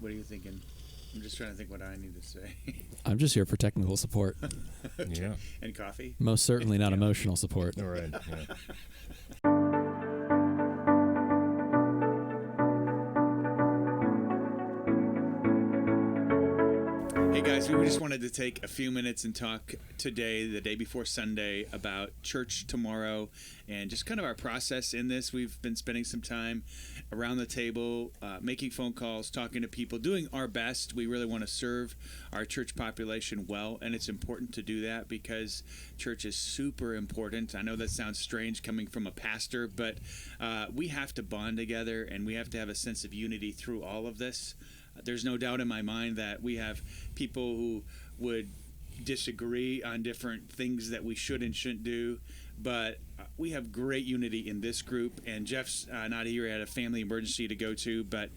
What are you thinking? I'm just trying to think what I need to say. I'm just here for technical support. Okay. Yeah. And coffee? Most certainly not emotional support. All right. Yeah. Hey guys, we just wanted to take a few minutes and talk today, the day before Sunday, about church tomorrow and just kind of our process in this. We've been spending some time around the table, making phone calls, talking to people, doing our best. We really want to serve our church population well, and it's important to do that because church is super important. I know that sounds strange coming from a pastor, but we have to bond together and we have to have a sense of unity through all of this. There's no doubt in my mind that we have people who would disagree on different things that we should and shouldn't do, but we have great unity in this group. And Jeff's not here; he had a family emergency to go to. But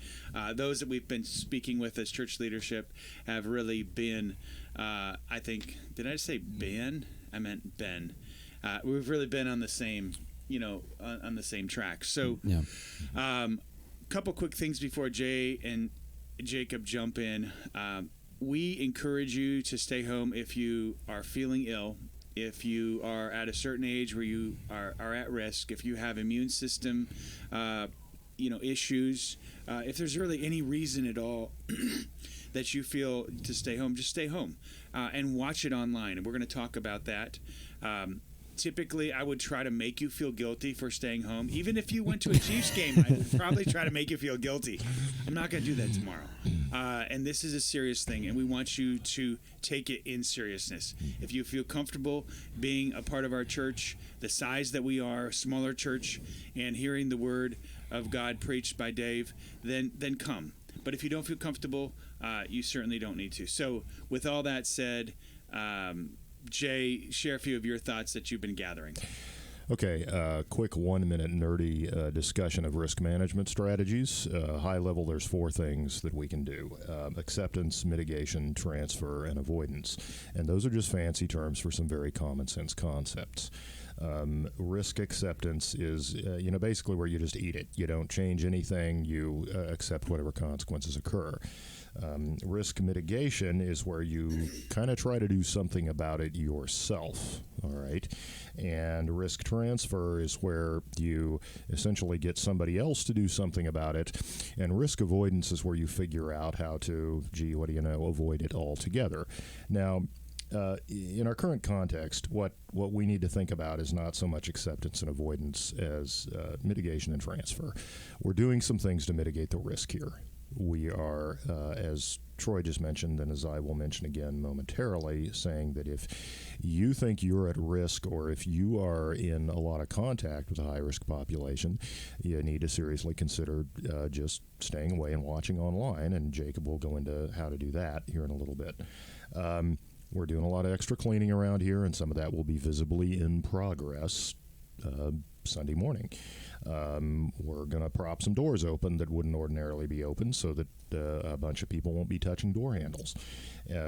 those that we've been speaking with as church leadership have really been. I think, did I say Ben? I meant Ben. We've really been on the same, on the same track. So, couple quick things before Jay and Jacob jump in. We encourage you to stay home if you are feeling ill, if you are at a certain age where you are at risk, if you have immune system issues, if there's really any reason at all that you feel to stay home, just stay home and watch it online. And we're going to talk about that. Typically, I would try to make you feel guilty for staying home. Even if you went to a Chiefs game, I would probably try to make you feel guilty. I'm not going to do that tomorrow. And this is a serious thing, and we want you to take it in seriousness. If you feel comfortable being a part of our church, the size that we are, a smaller church, and hearing the word of God preached by Dave, then come. But if you don't feel comfortable, you certainly don't need to. So with all that said, Jay, share a few of your thoughts that you've been gathering. Okay, quick 1-minute nerdy discussion of risk management strategies. High level, there's 4 things that we can do. Acceptance, mitigation, transfer, and avoidance. And those are just fancy terms for some very common sense concepts. Risk acceptance is, basically where you just eat it. You don't change anything. You accept whatever consequences occur. Risk mitigation is where you kind of try to do something about it yourself, all right? And risk transfer is where you essentially get somebody else to do something about it. And risk avoidance is where you figure out how to, avoid it altogether. Now, in our current context, what we need to think about is not so much acceptance and avoidance as mitigation and transfer. We're doing some things to mitigate the risk here. We are, as Troy just mentioned, and as I will mention again momentarily, saying that if you think you're at risk or if you are in a lot of contact with a high-risk population, you need to seriously consider just staying away and watching online, and Jacob will go into how to do that here in a little bit. We're doing a lot of extra cleaning around here, and some of that will be visibly in progress Sunday morning. We're going to prop some doors open that wouldn't ordinarily be open so that a bunch of people won't be touching door handles.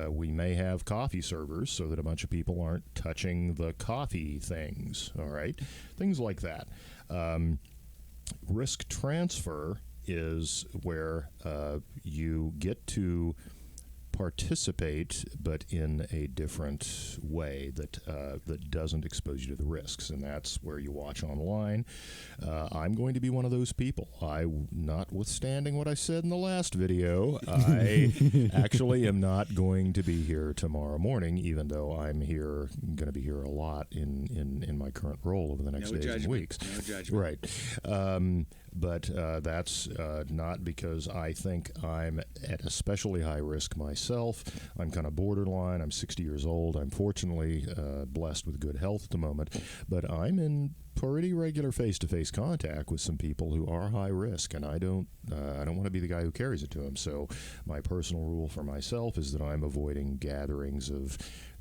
We may have coffee servers so that a bunch of people aren't touching the coffee things, all right? Things like that. Risk transfer is where you get to participate, but in a different way that doesn't expose you to the risks, and that's where you watch online. I'm going to be one of those people. Notwithstanding what I said in the last video, I actually am not going to be here tomorrow morning, even though I'm going to be here a lot in my current role over the next days and weeks. No judgment. Right. But that's not because I think I'm at especially high risk myself. I'm kind of borderline. I'm 60 years old. I'm fortunately blessed with good health at the moment. But I'm in pretty regular face-to-face contact with some people who are high risk, and I don't want to be the guy who carries it to them. So my personal rule for myself is that I'm avoiding gatherings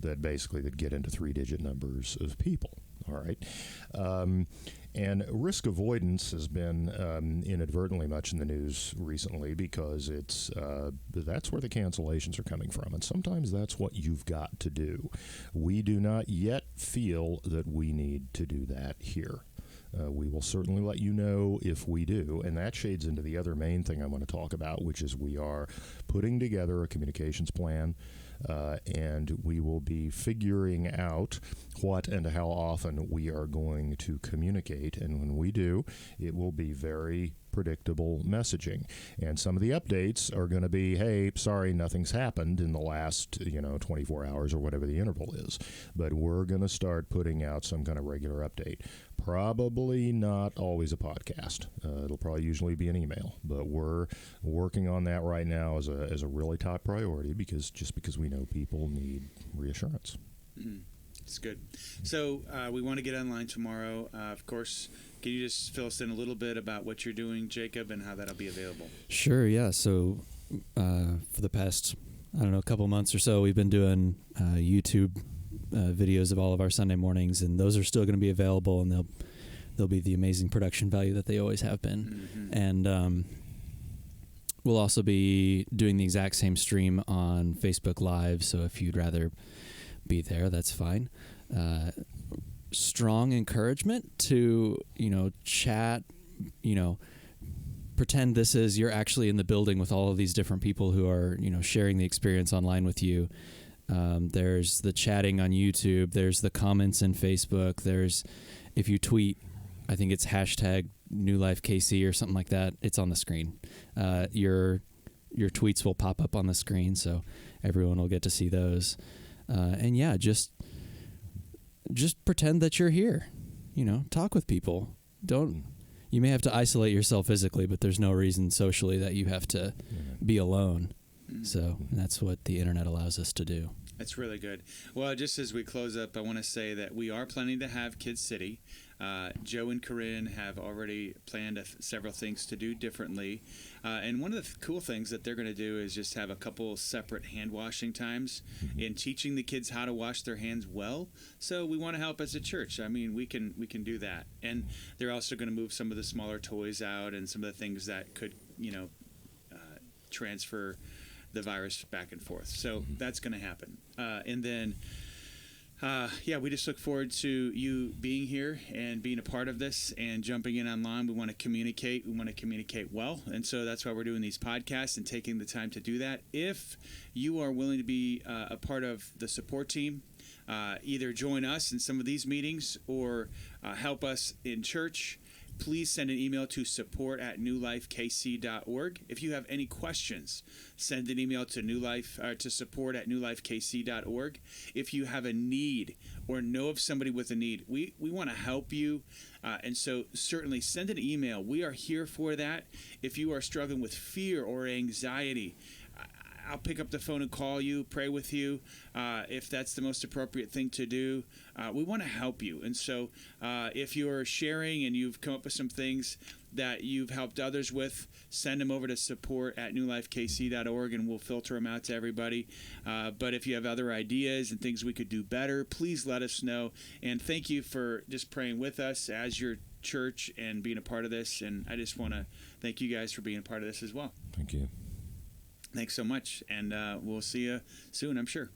that get into 3-digit numbers of people. All right. And risk avoidance has been inadvertently much in the news recently because that's where the cancellations are coming from. And sometimes that's what you've got to do. We do not yet feel that we need to do that here. We will certainly let you know if we do. And that shades into the other main thing I want to talk about, which is we are putting together a communications plan. And we will be figuring out what and how often we are going to communicate. And when we do, it will be very predictable messaging. And some of the updates are going to be, hey, sorry, nothing's happened in the last, 24 hours or whatever the interval is. But we're going to start putting out some kind of regular update. Probably not always a podcast. It'll probably usually be an email. But we're working on that right now as a really top priority because we know people need reassurance. Mm-hmm. It's good. So we want to get online tomorrow. Of course, can you just fill us in a little bit about what you're doing, Jacob, and how that'll be available? Sure, yeah. So for the past, couple months or so, we've been doing YouTube videos of all of our Sunday mornings, and those are still going to be available, and they'll be the amazing production value that they always have been. Mm-hmm. And we'll also be doing the exact same stream on Facebook Live, so if you'd rather be there, that's fine. Strong encouragement to, chat, pretend you're actually in the building with all of these different people who are, sharing the experience online with you. There's the chatting on YouTube. There's the comments in Facebook. There's, if you tweet, I think it's hashtag NewLifeKC or something like that. It's on the screen. Your tweets will pop up on the screen, so everyone will get to see those. And yeah, just pretend that you're here. Talk with people. You may have to isolate yourself physically, but there's no reason socially that you have to be alone. So that's what the internet allows us to do. That's really good. Well, just as we close up, I want to say that we are planning to have Kids City. Joe and Corinne have already planned several things to do differently. And one of the cool things that they're going to do is just have a couple separate hand washing times in teaching the kids how to wash their hands well. So we want to help as a church. I mean, we can do that. And they're also going to move some of the smaller toys out and some of the things that could, transfer the virus back and forth. So that's going to happen. And then we just look forward to you being here and being a part of this and jumping in online. We want to communicate. We want to communicate well. And so that's why we're doing these podcasts and taking the time to do that. If you are willing to be a part of the support team, either join us in some of these meetings or help us in church, please send an email to support@newlifekc.org. If you have any questions, send an email to support@newlifekc.org. If you have a need or know of somebody with a need, we want to help you. And so certainly send an email. We are here for that. If you are struggling with fear or anxiety, I'll pick up the phone and call you, pray with you, if that's the most appropriate thing to do. We want to help you. And so if you're sharing and you've come up with some things that you've helped others with, send them over to support@newlifekc.org, and we'll filter them out to everybody. But if you have other ideas and things we could do better, please let us know. And thank you for just praying with us as your church and being a part of this. And I just want to thank you guys for being a part of this as well. Thank you. Thanks so much, and we'll see you soon, I'm sure.